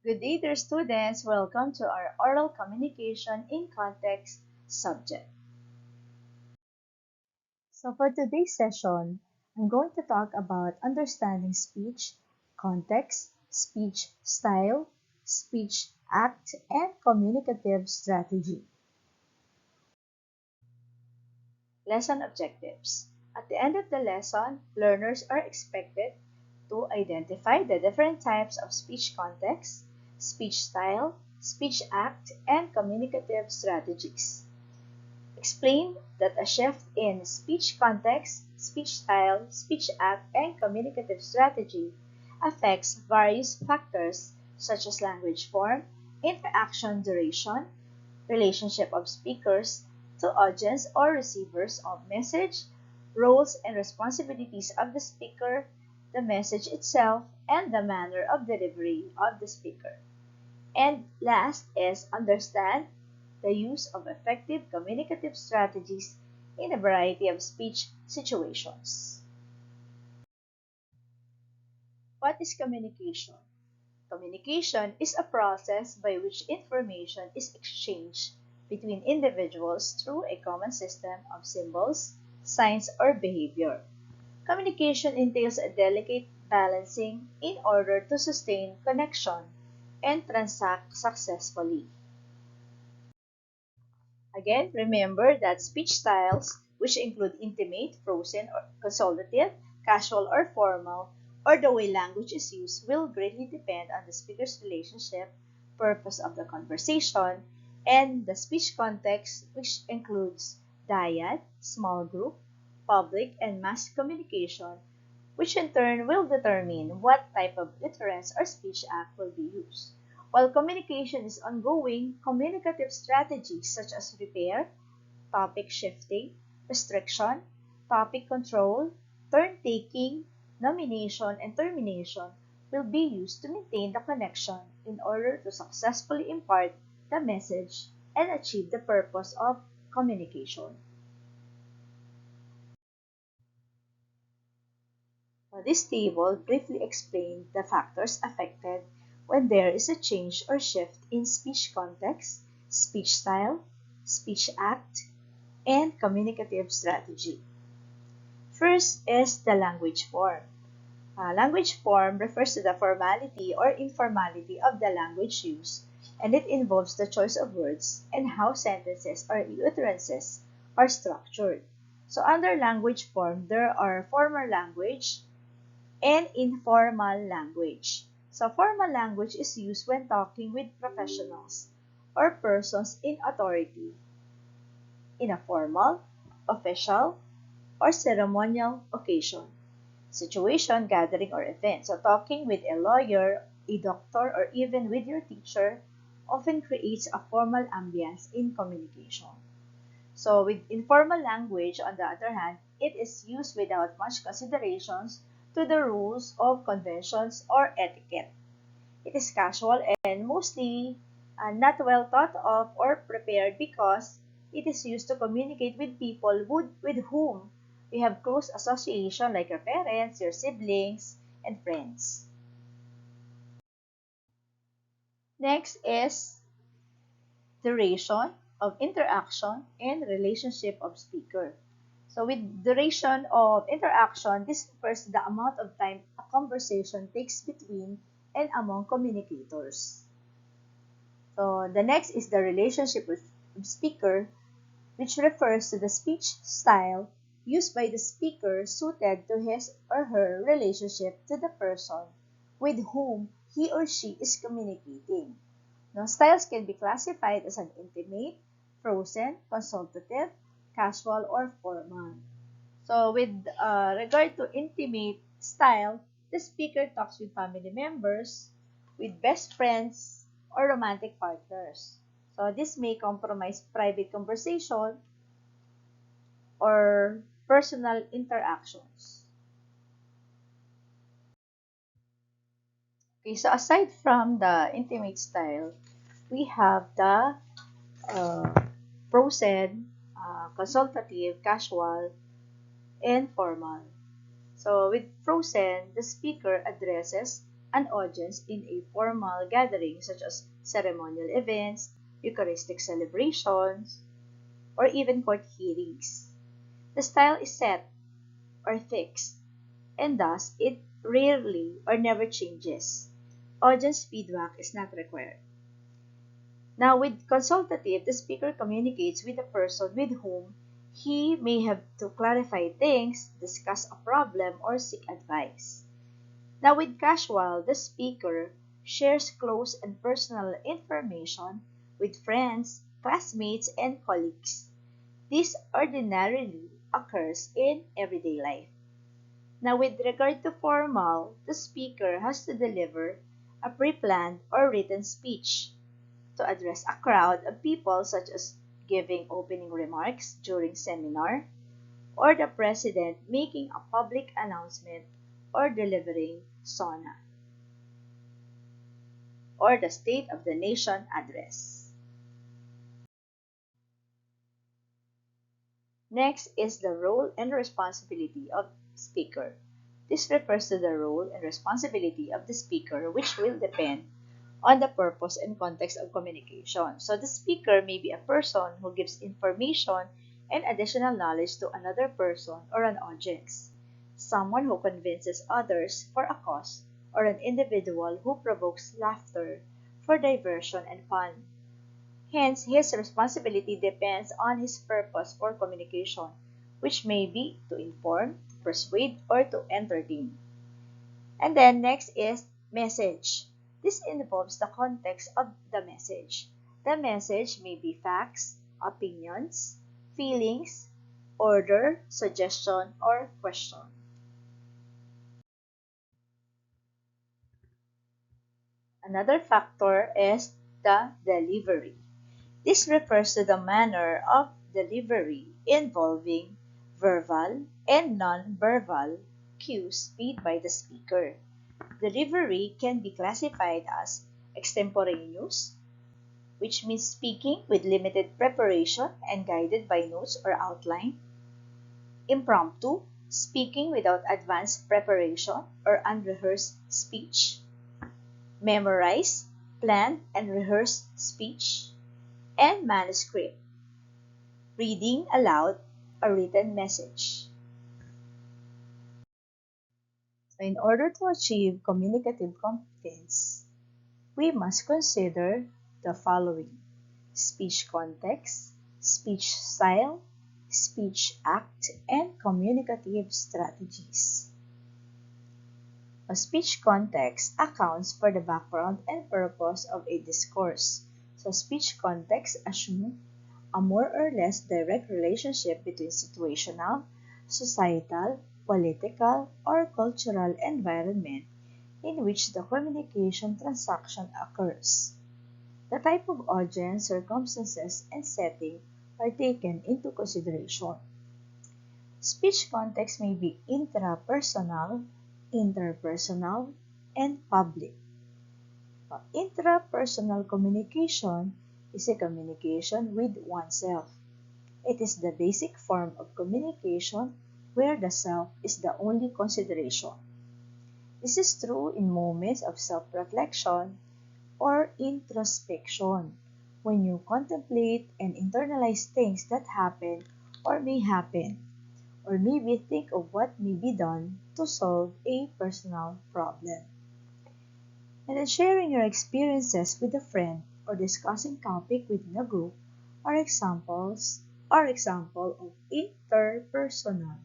Good day, dear students. Welcome to our oral communication in context subject. So for today's session, I'm going to talk about understanding speech, context, speech style, speech act, and communicative strategy. Lesson objectives. At the end of the lesson, learners are expected to identify the different types of speech context, speech style, speech act, and communicative strategies. Explain that a shift in speech context, speech style, speech act, and communicative strategy affects various factors such as language form, interaction duration, relationship of speakers to audience or receivers of message, roles and responsibilities of the speaker, the message itself, and the manner of delivery of the speaker. And last is understand the use of effective communicative strategies in a variety of speech situations. What is communication? Communication is a process by which information is exchanged between individuals through a common system of symbols, signs, or behavior. Communication entails a delicate balancing in order to sustain connection and transact successfully. Again, remember that speech styles, which include intimate, frozen, or consultative, casual, or formal, or the way language is used, will greatly depend on the speaker's relationship, purpose of the conversation, and the speech context, which includes dyad, small group, public, and mass communication, which in turn will determine what type of utterance or speech act will be used. While communication is ongoing, communicative strategies such as repair, topic shifting, restriction, topic control, turn taking, nomination, and termination will be used to maintain the connection in order to successfully impart the message and achieve the purpose of communication. This table briefly explains the factors affected when there is a change or shift in speech context, speech style, speech act, and communicative strategy. First is the language form. Language form refers to the formality or informality of the language used, and it involves the choice of words and how sentences or utterances are structured. So under language form, there are formal language and informal language. So formal language is used when talking with professionals or persons in authority in a formal, official, or ceremonial occasion, situation, gathering, or event. So talking with a lawyer, a doctor, or even with your teacher often creates a formal ambience in communication. So with informal language, on the other hand, it is used without much considerations to the rules of conventions or etiquette. It is casual and mostly not well thought of or prepared because it is used to communicate with people with whom you have close association like your parents, your siblings, and friends. Next is duration of interaction and relationship of speaker. So with duration of interaction, this refers to the amount of time a conversation takes between and among communicators. So the next is the relationship with speaker, which refers to the speech style used by the speaker suited to his or her relationship to the person with whom he or she is communicating. Now, styles can be classified as an intimate, frozen, consultative, casual, or formal. So, with regard to intimate style, the speaker talks with family members, with best friends, or romantic partners. So, this may compromise private conversation or personal interactions. Okay, so aside from the intimate style, we have the uh, frozen, consultative, casual, and formal. So with frozen, the speaker addresses an audience in a formal gathering such as ceremonial events, Eucharistic celebrations, or even court hearings. The style is set or fixed, and thus it rarely or never changes. Audience feedback is not required. Now, with consultative, the speaker communicates with the person with whom he may have to clarify things, discuss a problem, or seek advice. Now, with casual, the speaker shares close and personal information with friends, classmates, and colleagues. This ordinarily occurs in everyday life. Now, with regard to formal, the speaker has to deliver a pre-planned or written speech to address a crowd of people, such as giving opening remarks during seminar, or the president making a public announcement or delivering SONA, or the State of the Nation address. Next is the role and responsibility of speaker. This refers to the role and responsibility of the speaker, which will depend on the purpose and context of communication. So the speaker may be a person who gives information and additional knowledge to another person or an audience, someone who convinces others for a cause, or an individual who provokes laughter for diversion and fun. Hence, his responsibility depends on his purpose for communication, which may be to inform, to persuade, or to entertain. And then next is message. This involves the context of the message. The message may be facts, opinions, feelings, order, suggestion, or question. Another factor is the delivery. This refers to the manner of delivery involving verbal and non-verbal cues made by the speaker. Delivery can be classified as extemporaneous, which means speaking with limited preparation and guided by notes or outline; impromptu, speaking without advanced preparation or unrehearsed speech; memorized, planned, and rehearsed speech; and manuscript, reading aloud a written message. So in order to achieve communicative competence, we must consider the following: speech context, speech style, speech act, and communicative strategies. A speech context accounts for the background and purpose of a discourse. So speech context assumes a more or less direct relationship between situational, societal, political, or cultural environment in which the communication transaction occurs. The type of audience, circumstances, and setting are taken into consideration. Speech context may be intrapersonal, interpersonal, and public. Intrapersonal communication is a communication with oneself. It is the basic form of communication where the self is the only consideration. This is true in moments of self-reflection or introspection, when you contemplate and internalize things that happen or may happen, or maybe think of what may be done to solve a personal problem. And then sharing your experiences with a friend or discussing topic within a group are example of interpersonal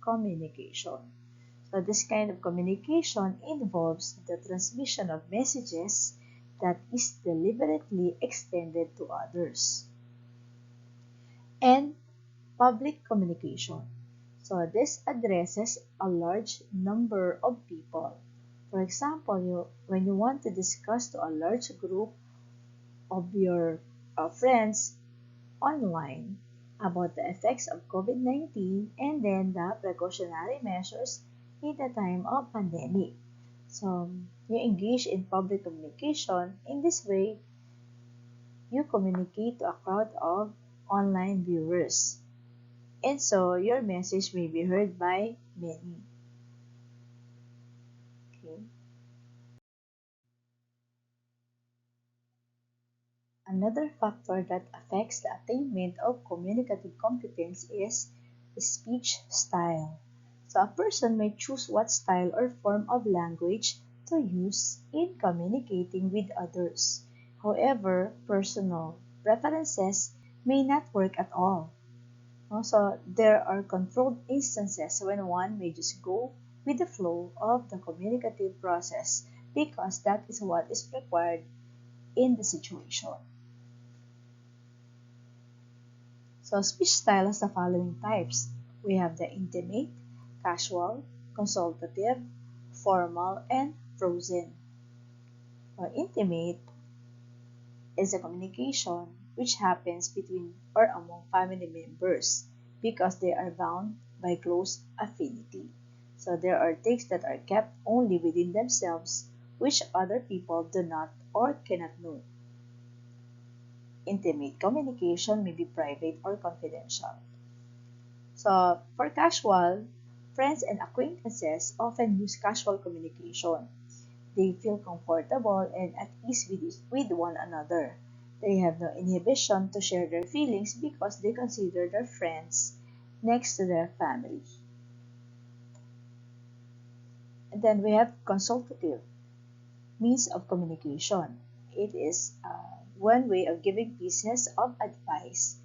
communication. So this kind of communication involves the transmission of messages that is deliberately extended to others. And public communication. So this addresses a large number of people. For example, when you want to discuss to a large group of your friends online about the effects of COVID-19 and then the precautionary measures in the time of pandemic. So you engage in public communication. In this way, you communicate to a crowd of online viewers. And so your message may be heard by many. Okay. Another factor that affects the attainment of communicative competence is speech style. So a person may choose what style or form of language to use in communicating with others. However, personal preferences may not work at all. Also, there are controlled instances when one may just go with the flow of the communicative process because that is what is required in the situation. So speech style has the following types. We have the intimate, casual, consultative, formal, and frozen. Intimate is a communication which happens between or among family members because they are bound by close affinity. So there are things that are kept only within themselves which other people do not or cannot know. Intimate communication may be private or confidential. So, for casual, friends and acquaintances often use casual communication. They feel comfortable and at ease with one another. They have no inhibition to share their feelings because they consider their friends next to their family. And then we have consultative means of communication. It is one way of giving pieces of advice,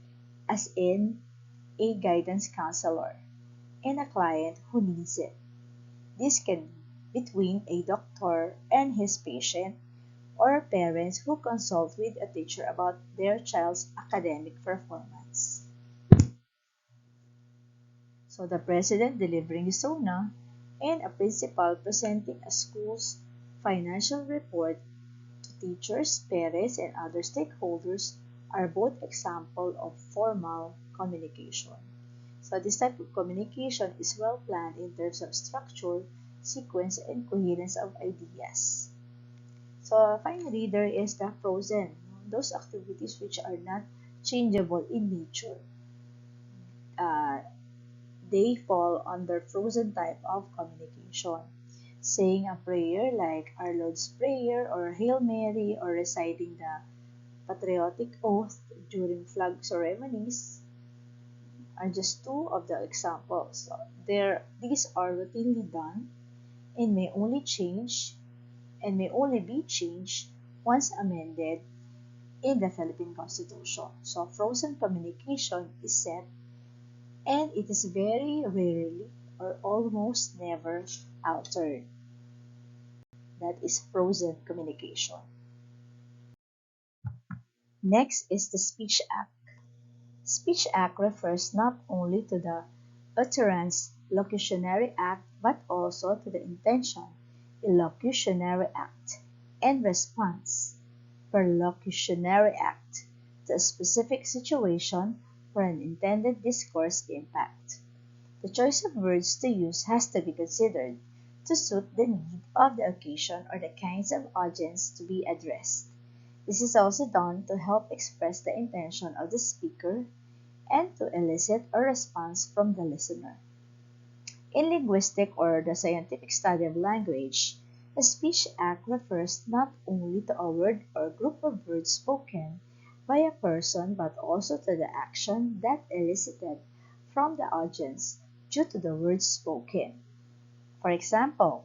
as in a guidance counselor and a client who needs it. This can be between a doctor and his patient or parents who consult with a teacher about their child's academic performance. So the president delivering a SONA and a principal presenting a school's financial report to teachers, parents, and other stakeholders are both examples of formal communication. So this type of communication is well planned in terms of structure, sequence, and coherence of ideas. So finally, there is the frozen, those activities which are not changeable in nature. Uh, they fall under frozen type of communication. Saying a prayer like Our Lord's Prayer or Hail Mary or reciting the patriotic oath during flag ceremonies are just two of the examples. These are routinely done and may only be changed once amended in the Philippine Constitution. So frozen communication is set and it is very rarely or almost never altered. That is frozen communication. Next is the Speech Act. Speech Act refers not only to the utterance locutionary act but also to the intention illocutionary act and response perlocutionary act to a specific situation for an intended discourse impact. The choice of words to use has to be considered to suit the need of the occasion or the kinds of audience to be addressed. This is also done to help express the intention of the speaker and to elicit a response from the listener. In linguistic or the scientific study of language, a speech act refers not only to a word or group of words spoken by a person but also to the action that elicited from the audience due to the words spoken. For example,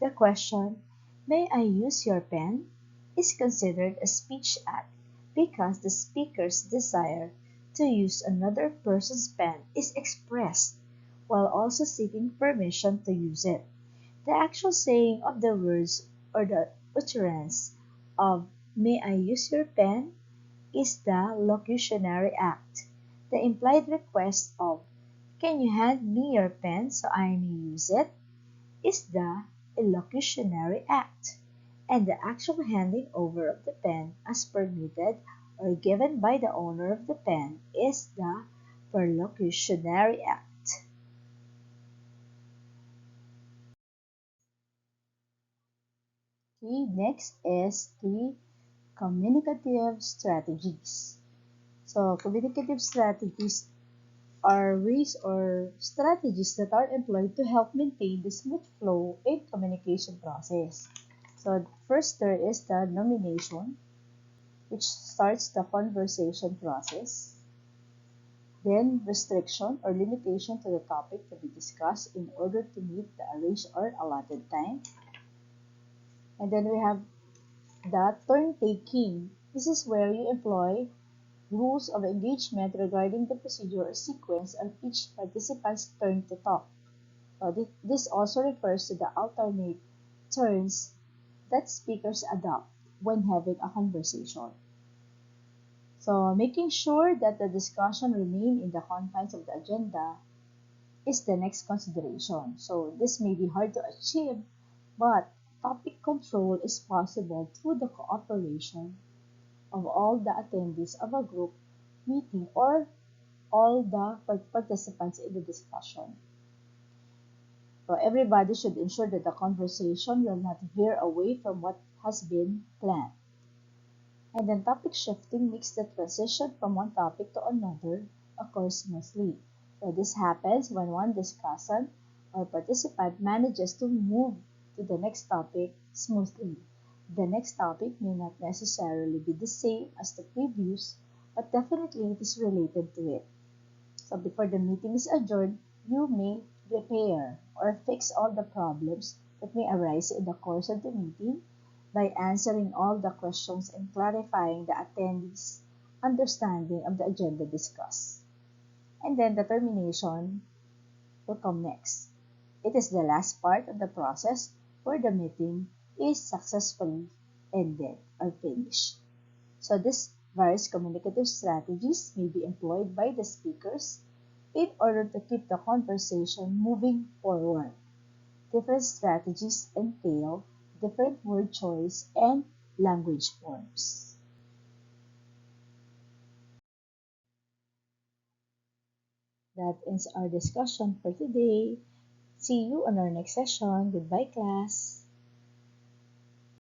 the question, "May I use your pen?" is considered a speech act because the speaker's desire to use another person's pen is expressed while also seeking permission to use it. The actual saying of the words or the utterance of "May I use your pen?" is the locutionary act. The implied request of "Can you hand me your pen so I may use it?" is the illocutionary act, and the actual handing over of the pen as permitted or given by the owner of the pen is the perlocutionary act. Okay, next is the communicative strategies. So, communicative strategies are ways or strategies that are employed to help maintain the smooth flow in communication process. So, first there is the nomination. which starts the conversation process. Then restriction or limitation to the topic to be discussed in order to meet the arranged or allotted time. And then we have the turn taking. This is where you employ rules of engagement regarding the procedure or sequence of each participant's turn to talk. This also refers to the alternate turns that speakers adopt when having a conversation. So making sure that the discussion remain in the confines of the agenda is the next consideration. So this may be hard to achieve, but topic control is possible through the cooperation of all the attendees of a group meeting or all the participants in the discussion. So everybody should ensure that the conversation will not veer away from what has been planned. And then topic shifting makes the transition from one topic to another occur smoothly. So this happens when one discussant or participant manages to move to the next topic smoothly. The next topic may not necessarily be the same as the previous, but definitely it is related to it. So before the meeting is adjourned, you may repair or fix all the problems that may arise in the course of the meeting by answering all the questions and clarifying the attendees' understanding of the agenda discussed. And then the termination will come next. It is the last part of the process where the meeting is successfully ended or finished. So these various communicative strategies may be employed by the speakers in order to keep the conversation moving forward. Different strategies entail different word choice and language forms. That ends our discussion for today. See you on our next session. Goodbye, class.